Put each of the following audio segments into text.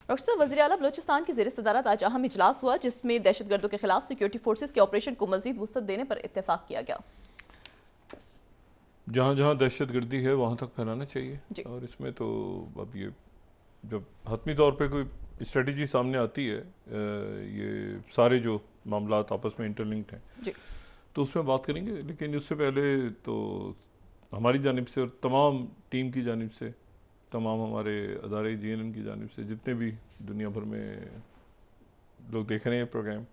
Doctor साहब, वज़ीर आला बलूचिस्तान की ज़ेर सदारत आज अहम इजलास हुआ जिसमें दहशतगर्दों के खिलाफ सिक्योरिटी फोर्सेज के ऑपरेशन को मज़ीद वुसअत देने पर इत्तेफाक किया गया। जहाँ जहाँ दहशत गर्दी है वहाँ तक फैलाना चाहिए, जी। और इसमें तो अब ये जब हतमी तौर पे कोई स्ट्रेटजी सामने आती है, ये सारे जो मामला आपस में इंटरलिंक्ड हैं, जी। तो उसमें बात करेंगे। लेकिन उससे पहले तो हमारी जानिब से और तमाम टीम की जानिब से, तमाम हमारे अदारे GNN की जानिब से, जितने भी दुनिया भर में लोग देख रहे हैं प्रोग्राम,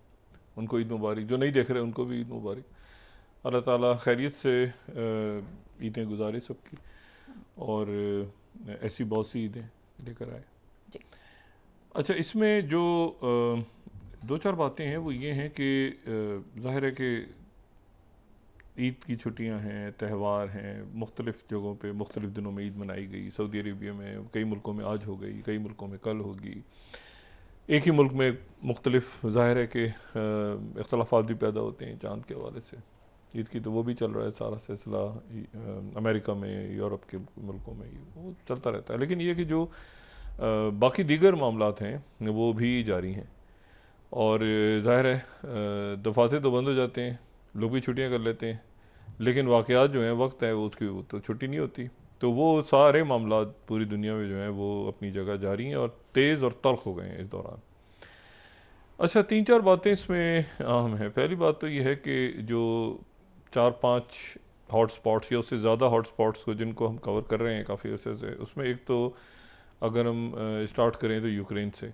उनको ईद मुबारक। जो नहीं देख रहे उनको भी ईद मुबारक। अल्लाह ताला खैरियत से ईदें गुजारे सबकी, और ऐसी बहुत सी ईदें लेकर आए। जी। अच्छा, इसमें जो दो चार बातें हैं वो ये हैं कि ज़ाहिर है कि ईद की छुट्टियां हैं, त्यौहार हैं, मुख्तलिफ़ जगहों पे मुख्तलिफ़ दिनों में ईद मनाई गई। सऊदी अरेबिया में कई मुल्कों में आज हो गई, कई मुल्कों में कल होगी। एक ही मुल्क में मुख्तलिफ़ ज़ाहिर है कि इख्तलाफात भी पैदा होते हैं चाँद के हवाले से। ईद की तो वो भी चल रहा है सारा सिलसिला, अमेरिका में, यूरोप के मुल्कों में, वो चलता रहता है। लेकिन ये कि जो बाकी दीगर मामलात हैं वो भी जारी हैं, और ज़ाहिर है दफाते तो बंद हो जाते हैं, लोग भी छुट्टियां कर लेते हैं, लेकिन वाक़यात जो हैं, वक्त है, वो उसकी वो तो छुट्टी नहीं होती। तो वो सारे मामलात पूरी दुनिया में जो हैं वो अपनी जगह जारी हैं, और तेज़ और तल्ख़ हो गए हैं इस दौरान। अच्छा, तीन चार बातें इसमें अहम हैं। पहली बात तो ये है कि जो 4-5 हॉट स्पॉट्स या उससे ज़्यादा हॉट स्पॉट्स को जिनको हम कवर कर रहे हैं काफ़ी अर्से से, उसमें एक तो अगर हम स्टार्ट करें तो यूक्रेन से।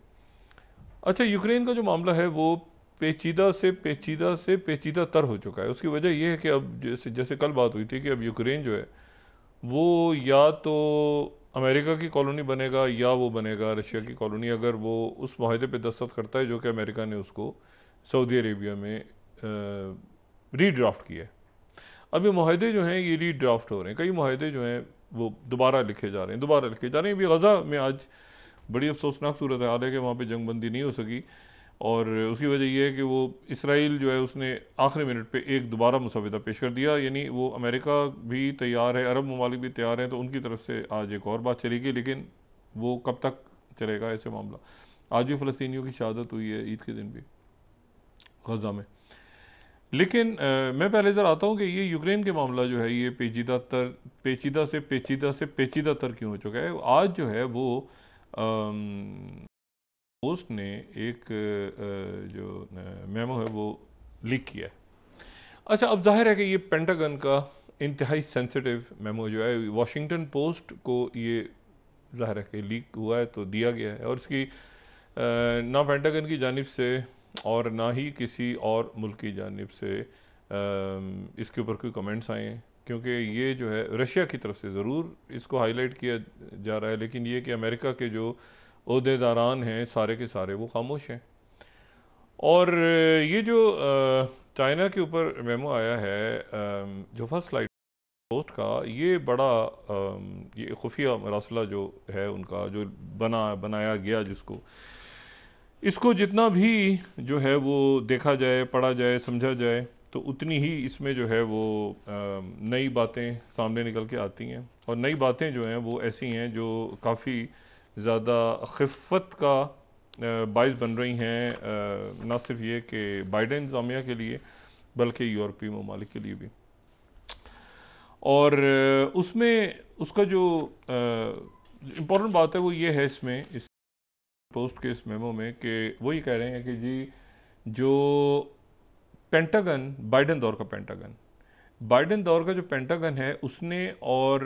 अच्छा, यूक्रेन का जो मामला है वो पेचीदा से पेचीदा तर हो चुका है। उसकी वजह यह है कि अब जैसे जैसे कल बात हुई थी कि अब यूक्रेन जो है वो या तो अमेरिका की कॉलोनी बनेगा या वो बनेगा रशिया की कॉलोनी, अगर वो उस माहदे पे दस्तखत करता है जो कि अमेरिका ने उसको सऊदी अरेबिया में रीड्राफ्ट किया है। अब ये माहदे जो हैं ये रीड्राफ्ट हो रहे हैं, कई माहदे जो हैं वो दोबारा लिखे जा रहे हैं। अभी गज़ा में आज बड़ी अफसोसनाक सूरत हाल है कि वहाँ पे जंग बंदी नहीं हो सकी, और उसकी वजह यह है कि वो इसराइल जो है उसने आखिरी मिनट पे एक दोबारा मुसविदा पेश कर दिया। यानी वो अमेरिका भी तैयार है, अरब ममालिक भी तैयार हैं, तो उनकी तरफ से आज एक और बात चलेगी, लेकिन वो कब तक चलेगा ऐसे मामला। आज भी फ़लस्तीनियों की शहादत हुई है ईद के दिन भी गज़ा में। लेकिन मैं पहले इधर आता हूँ कि ये यूक्रेन के मामला जो है ये पेचीदा से पेचीदा तर क्यों हो चुका है। आज जो है वो पोस्ट ने एक जो मेमो है वो लीक किया है। अच्छा, अब जाहिर है कि ये पेंटागन का इंतहाई सेंसिटिव मेमो जो है, वॉशिंगटन पोस्ट को ये जाहिर है कि लीक हुआ है तो दिया गया है, और इसकी ना पेंटागन की जानिब से और ना ही किसी और मुल्क की जानिब से इसके ऊपर कोई कमेंट्स आए हैं, क्योंकि ये जो है रशिया की तरफ से ज़रूर इसको हाईलाइट किया जा रहा है, लेकिन ये कि अमेरिका के जो ओहदेदारान हैं सारे के सारे वो खामोश हैं। और ये जो चाइना के ऊपर मेमो आया है जो फर्स्ट लाइट पोस्ट का, ये बड़ा ये खुफिया मरासला जो है उनका जो बनाया गया, जिसको इसको जितना भी जो है वो देखा जाए, पढ़ा जाए, समझा जाए, तो उतनी ही इसमें जो है वो नई बातें सामने निकल के आती हैं। और नई बातें जो हैं वो ऐसी हैं जो काफ़ी ज़्यादा खिफ़्फ़त का बाइस बन रही हैं, ना सिर्फ ये कि बाइडेन इंतज़ामिया के लिए बल्कि यूरोपीय ममालिक के लिए भी। और उसमें उसका जो इम्पोर्टेंट बात है वो ये है इसमें, इस पोस्ट के इस मेमो में, कि वो ये कह रहे हैं कि जी जो पेंटागन, बाइडेन दौर का जो पेंटागन है उसने और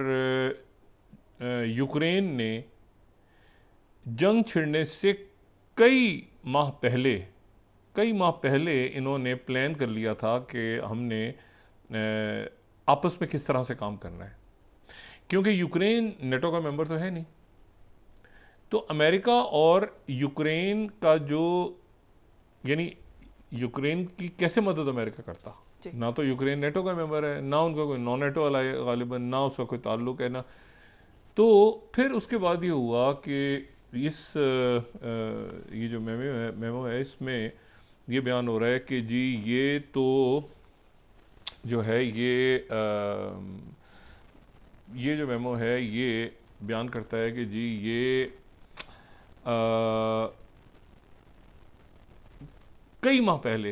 यूक्रेन ने जंग छिड़ने से कई माह पहले इन्होंने प्लान कर लिया था कि हमने आपस में किस तरह से काम करना है, क्योंकि यूक्रेन नेटो का मेंबर तो है नहीं। तो अमेरिका और यूक्रेन का जो, यानी यूक्रेन की कैसे मदद अमेरिका करता, ना तो यूक्रेन नेटो का मेंबर है, ना उनका कोई नॉन नेटो वाला है गालिबन, ना उसका कोई ताल्लुक है ना। तो फिर उसके बाद ये हुआ कि ये जो मेमो है इसमें ये बयान हो रहा है कि जी ये तो जो है ये जो मेमो है ये बयान करता है कि जी ये कई माह पहले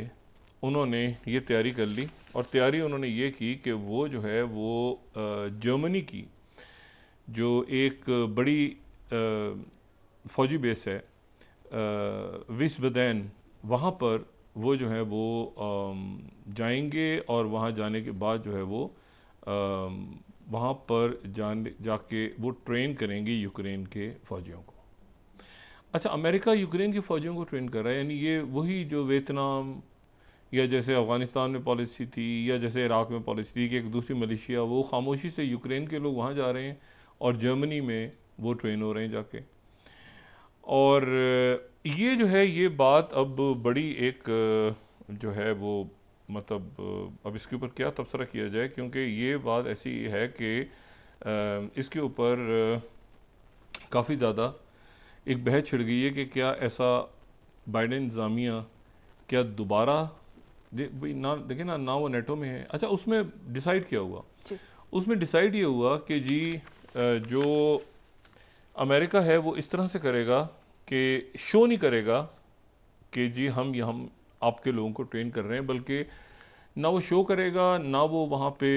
उन्होंने ये तैयारी कर ली, और तैयारी उन्होंने ये की कि वो जो है वो जर्मनी की जो एक बड़ी फ़ौजी बेस है विस्बेदेन, वहाँ पर वो जो है वो जाएंगे, और वहाँ जाने के बाद जो है वो वहाँ पर जाके वो ट्रेन करेंगे यूक्रेन के फ़ौजियों को। अच्छा, अमेरिका यूक्रेन के फ़ौजियों को ट्रेन कर रहा है, यानी ये वही जो वियतनाम या जैसे अफ़गानिस्तान में पॉलिसी थी, या जैसे इराक़ में पॉलिसी थी कि एक दूसरी मलेशिया, वो खामोशी से यूक्रेन के लोग वहाँ जा रहे हैं और जर्मनी में वो ट्रेन हो रहे हैं जाके। और ये जो है ये बात अब बड़ी एक जो है वो मतलब अब इसके ऊपर क्या तबसरा किया जाए, क्योंकि ये बात ऐसी है कि इसके ऊपर काफ़ी ज़्यादा एक बहस छिड़ गई है कि क्या ऐसा बाइडेन इंतज़ामिया क्या दोबारा ना देखें ना वो नेटो में है। अच्छा, उसमें डिसाइड क्या हुआ? उसमें डिसाइड ये हुआ कि जी जो अमेरिका है वो इस तरह से करेगा कि शो नहीं करेगा कि जी हम आपके लोगों को ट्रेन कर रहे हैं, बल्कि ना वो शो करेगा, ना वो वहाँ पे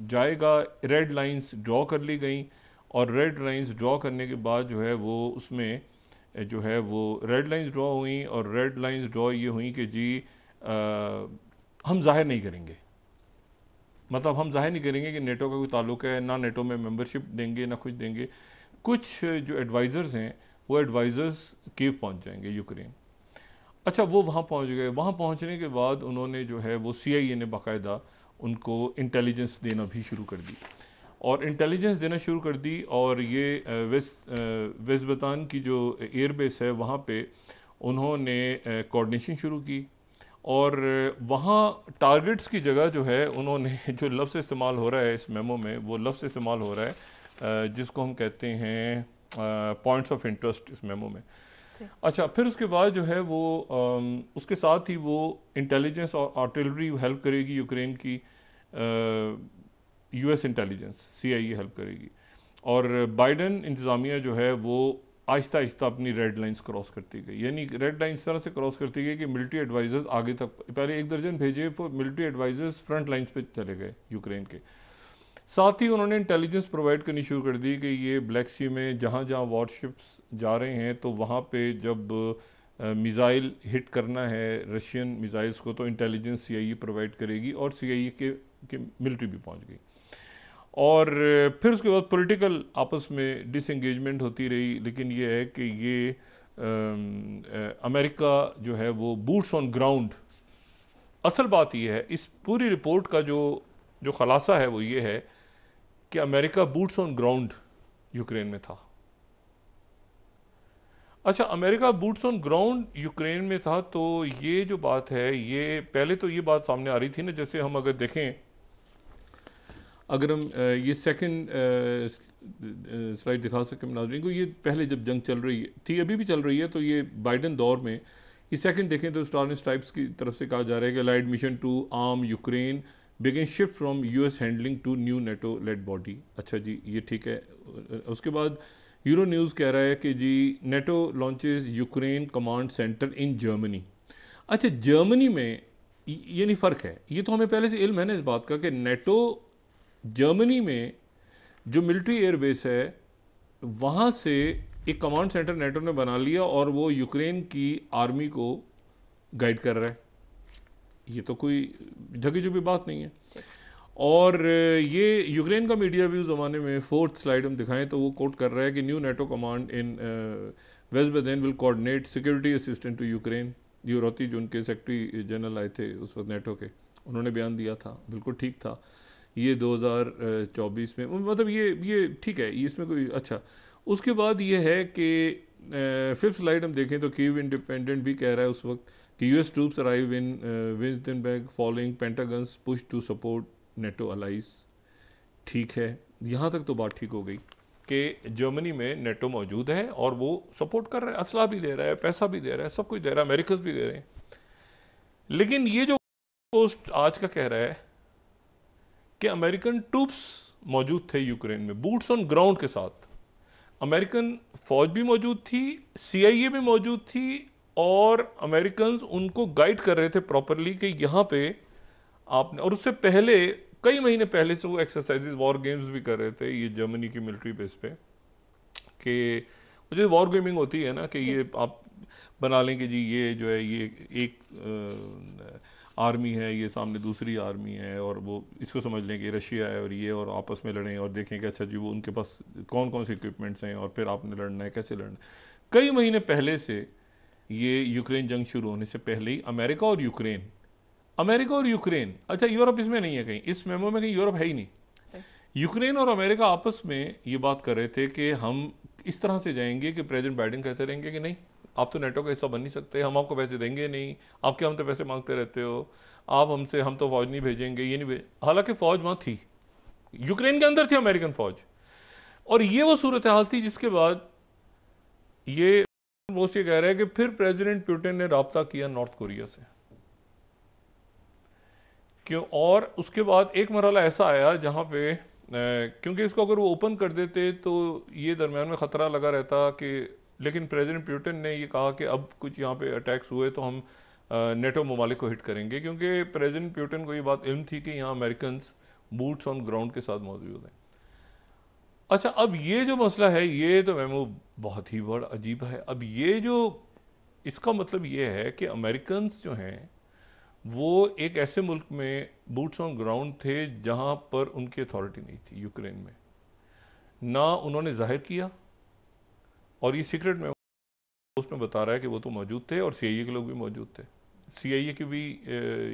जाएगा। रेड लाइंस ड्रॉ कर ली गई, और रेड लाइंस ड्रॉ करने के बाद जो है वो उसमें जो है वो रेड लाइंस ड्रॉ हुई, और रेड लाइंस ड्रॉ ये हुई कि जी हम जाहिर नहीं करेंगे, मतलब हम जाहिर नहीं करेंगे कि नेटो का कोई ताल्लुक है, ना नेटो में मेंबरशिप देंगे, ना कुछ देंगे। कुछ जो एडवाइज़र्स हैं वो एडवाइज़र्स कीव पहुंच जाएंगे यूक्रेन। अच्छा, वो वहाँ पहुँच गए। वहाँ पहुँचने के बाद उन्होंने जो है वो CIA ने बाकायदा उनको इंटेलिजेंस देना भी शुरू कर दी, और इंटेलिजेंस देना शुरू कर दी। और ये वेस्टबतान की जो एयरबेस है वहाँ पे उन्होंने कोऑर्डिनेशन शुरू की, और वहाँ टारगेट्स की जगह जो है उन्होंने जो लफ्ज़ इस्तेमाल हो रहा है इस मेमो में, वो लफ्ज़ इस्तेमाल हो रहा है जिसको हम कहते हैं पॉइंट्स ऑफ इंटरेस्ट इस मेमो में। अच्छा, फिर उसके बाद जो है वो उसके साथ ही वो इंटेलिजेंस और आर्टिलरी हेल्प करेगी यूक्रेन की, US इंटेलिजेंस CIA हेल्प करेगी, और बाइडन इंतज़ामिया जो है वो आहिस्ता आहिस्ता अपनी रेड लाइंस क्रॉस करती गई। यानी रेड लाइन इस तरह से क्रॉस करती गई कि मिलिट्री एडवाइज़र्स आगे तक, पहले 1 दर्जन भेजे, फिर मिलिट्री एडवाइज़र्स फ्रंट लाइंस पे चले गए यूक्रेन के। साथ ही उन्होंने इंटेलिजेंस प्रोवाइड करनी शुरू कर दी कि ये ब्लैक सी में जहाँ जहाँ वॉरशिप्स जा रहे हैं तो वहाँ पे जब मिज़ाइल हिट करना है रशियन मिज़ाइल्स को, तो इंटेलिजेंस CIA प्रोवाइड करेगी, और CIA के मिलिट्री भी पहुँच गई। और फिर उसके बाद पॉलिटिकल आपस में डिसएंगेजमेंट होती रही, लेकिन ये है कि ये अमेरिका जो है वो बूट्स ऑन ग्राउंड, असल बात ये है इस पूरी रिपोर्ट का जो खलासा है वो ये है कि America boots on ground Ukraine में था। अच्छा, America boots on ground Ukraine में था, तो ये जो बात है ये पहले तो ये बात सामने आ रही थी ना, जैसे हम अगर देखें, अगर हम ये सेकंड स्लाइड दिखा सकें नाज़रीन को, ये पहले जब जंग चल रही थी, अभी भी चल रही है, तो ये बाइडन दौर में ये सेकंड देखें तो स्टार एंड स्ट्राइप्स की तरफ से कहा जा रहा है कि allied mission to arm Ukraine begin shift from US handling to new NATO led body. अच्छा जी, ये ठीक है। उसके बाद यूरो न्यूज़ कह रहा है कि जी NATO launches Ukraine command centre in Germany. अच्छा, जर्मनी में ये नहीं फ़र्क है, ये तो हमें पहले से इल्म है ना इस बात का कि नेटो जर्मनी में जो मिलिट्री एयरबेस है वहाँ से एक कमांड सेंटर नेटो ने बना लिया, और वो यूक्रेन की आर्मी को गाइड कर रहा है। ये तो कोई ढकी छुपी बात नहीं है। और ये यूक्रेन का मीडिया भी उस ज़माने में, 4th स्लाइड हम दिखाएं तो वो कोट कर रहा है कि new NATO command in Wiesbaden will coordinate security assistant to Ukraine. यूरोती जो उनके सेक्रेटरी जनरल आए थे उस वक्त नेटो के, उन्होंने बयान दिया था, बिल्कुल ठीक था। ये 2024 में, मतलब ये ठीक है, इसमें कोई अच्छा। उसके बाद ये है कि 5th स्लाइड हम देखें तो कीव इंडिपेंडेंट भी कह रहा है उस वक्त कि US troops arrive in Winstonberg following Pentagon's push to support NATO allies. ठीक है, यहाँ तक तो बात ठीक हो गई कि जर्मनी में नेटो मौजूद है और वो सपोर्ट कर रहा है, असला भी दे रहा है, पैसा भी दे रहा है, सब कुछ दे रहा है, अमेरिकन भी दे रहे हैं। लेकिन ये जो पोस्ट आज का कह रहा है कि अमेरिकन ट्रूप्स मौजूद थे यूक्रेन में बूट्स ऑन ग्राउंड के साथ, अमेरिकन फौज भी मौजूद थी, CIA भी मौजूद थी, और अमेरिकन उनको गाइड कर रहे थे प्रॉपरली कि यहाँ पे आपने, और उससे पहले कई महीने पहले से वो एक्सरसाइजेज वॉर गेम्स भी कर रहे थे ये जर्मनी की मिलिट्री बेस पे, कि जो वॉर गेमिंग होती है ना कि ये आप बना लें कि जी ये जो है ये एक आर्मी है, ये सामने दूसरी आर्मी है, और वो इसको समझ लें कि रशिया है और ये, और आपस में लड़ें और देखें कि अच्छा जी वो उनके पास कौन कौन से इक्विपमेंट्स हैं और फिर आपने लड़ना है, कैसे लड़ना है। कई महीने पहले से, ये यूक्रेन जंग शुरू होने से पहले ही अमेरिका और यूक्रेन, अच्छा यूरोप इसमें नहीं है, कहीं इस मेमो में कहीं यूरोप है ही नहीं, यूक्रेन और अमेरिका आपस में ये बात कर रहे थे कि हम इस तरह से जाएंगे कि प्रेसिडेंट बाइडेन कहते रहेंगे कि नहीं आप तो नेटो का हिस्सा बन नहीं सकते, हम आपको पैसे देंगे नहीं, आप क्या हमसे पैसे मांगते रहते हो, आप हमसे, हम तो फौज नहीं भेजेंगे, ये नहीं भेज, हालांकि फौज वहाँ थी, यूक्रेन के अंदर थी अमेरिकन फौज। और ये वो सूरत हाल थी जिसके बाद ये पोस्ट ये कह रहा है कि फिर प्रेसिडेंट पुतिन ने राब्ता किया नॉर्थ कोरिया से, क्यों, और उसके बाद एक मरहला ऐसा आया जहाँ पे क्योंकि इसको अगर वो ओपन कर देते तो ये दरमियान में ख़तरा लगा रहता कि, लेकिन प्रेसिडेंट पुतिन ने ये कहा कि अब कुछ यहाँ पे अटैक्स हुए तो हम नेटो ममालिक को हिट करेंगे, क्योंकि प्रेसिडेंट पुतिन को ये बात इल्म थी कि यहाँ अमेरिकन बूट्स ऑन ग्राउंड के साथ मौजूद हैं। अच्छा, अब ये जो मसला है ये तो मैमो बहुत ही बड़ा अजीब है। अब ये जो, इसका मतलब ये है कि अमेरिकन जो हैं वो एक ऐसे मुल्क में बूट्स ऑन ग्राउंड थे जहाँ पर उनकी अथॉरिटी नहीं थी, यूक्रेन में ना उन्होंने जाहिर किया, और ये सीक्रेट में उसमें बता रहा है कि वो तो मौजूद थे और सीआईए के लोग भी मौजूद थे। सीआईए की भी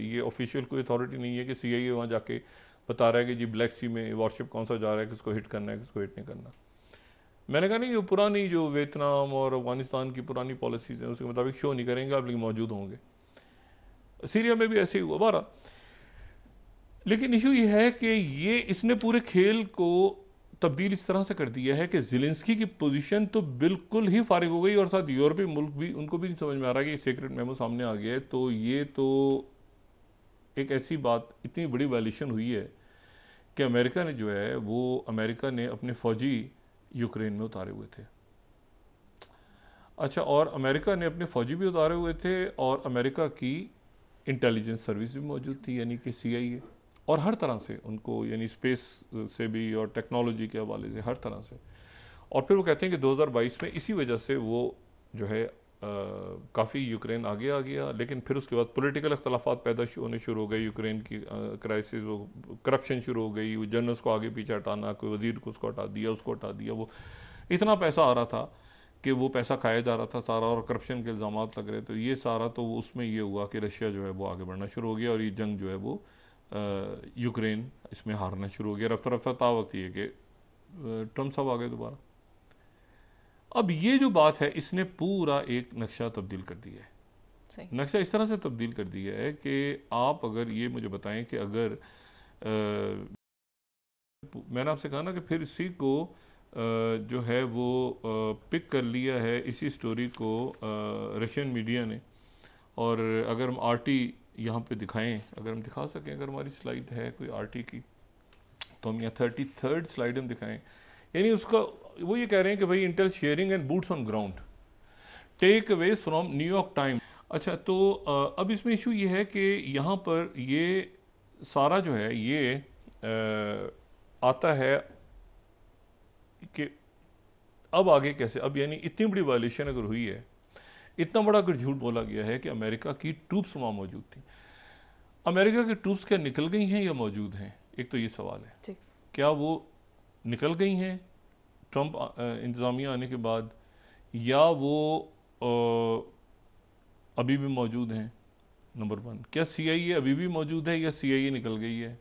ये ऑफिशियल कोई अथॉरिटी नहीं है कि सीआईए वहाँ जाके बता रहा है कि जी ब्लैक सी में वॉरशिप कौन सा जा रहा है, किसको हिट करना है, किसको हिट नहीं करना। मैंने कहा नहीं, जो पुरानी जो वियतनाम और अफगानिस्तान की पुरानी पॉलिसीज़ हैं उसके मुताबिक शो नहीं करेंगे आप, लेकिन मौजूद होंगे। सीरिया में भी ऐसे ही हुआ बारह। लेकिन इशू ये है कि ये इसने पूरे खेल को तब्दील इस तरह से कर दिया है कि ज़ेलेंस्की की पोजीशन तो बिल्कुल ही फारिग हो गई, और साथ यूरोपीय मुल्क भी, उनको भी नहीं समझ में आ रहा कि सीक्रेट मेमो सामने आ गया है। तो ये तो एक ऐसी बात, इतनी बड़ी वायलेशन हुई है कि अमेरिका ने जो है वो, अमेरिका ने अपने फ़ौजी यूक्रेन में उतारे हुए थे। अच्छा, और अमेरिका ने अपने फ़ौजी भी उतारे हुए थे और अमेरिका की इंटेलिजेंस सर्विस भी मौजूद थी, यानी कि सीआईए, और हर तरह से उनको, यानी स्पेस से भी और टेक्नोलॉजी के हवाले से हर तरह से। और फिर वो कहते हैं कि 2022 में इसी वजह से वो जो है काफ़ी यूक्रेन आगे आ गया। लेकिन फिर उसके बाद पॉलिटिकल इख्तलाफात पैदा होने शुरू हो गए, यूक्रेन की क्राइसिस, वो करप्शन शुरू हो गई, वो जनरल्स को आगे पीछे हटाना, कोई वजीर को उसको हटा दिया, उसको हटा दिया, वो इतना पैसा आ रहा था कि वो पैसा खाया जा रहा था सारा, और करप्शन के इल्ज़ाम लग रहे। तो ये सारा तो उसमें ये हुआ कि रशिया जो है वो आगे बढ़ना शुरू हो गया, और ये जंग जो है वो यूक्रेन इसमें हारना शुरू हो गया रफ्ता रफ्ता। ता वक्त ये कि ट्रम्प साहब आ गए दोबारा। अब ये जो बात है इसने पूरा एक नक्शा तब्दील कर दिया है। नक्शा इस तरह से तब्दील कर दिया है कि आप अगर ये मुझे बताएं कि अगर मैंने आपसे कहा ना कि फिर इसी को जो है वो पिक कर लिया है, इसी स्टोरी को रशियन मीडिया ने। और अगर हम आरटी यहाँ पे दिखाएं, अगर हम दिखा सकें, अगर हमारी स्लाइड है कोई आरटी की, तो हम यहाँ 33rd स्लाइड हम दिखाएं। यानी उसका वो ये कह रहे हैं कि भाई intel sharing and boots on ground take away from New York Times. अच्छा, तो अब इसमें इशू ये है कि यहाँ पर ये सारा जो है ये आता है कि अब आगे कैसे, अब यानी इतनी बड़ी वायलेशन अगर हुई है, इतना बड़ा अगर झूठ बोला गया है कि अमेरिका की ट्रूप्स वहाँ मौजूद थी, अमेरिका की ट्रूप्स क्या निकल गई हैं या मौजूद हैं, एक तो ये सवाल है। क्या वो निकल गई हैं ट्रंप इंतज़ामिया आने के बाद, या वो अभी भी मौजूद हैं? नंबर 1, क्या सीआईए अभी भी मौजूद है या सीआईए निकल गई है?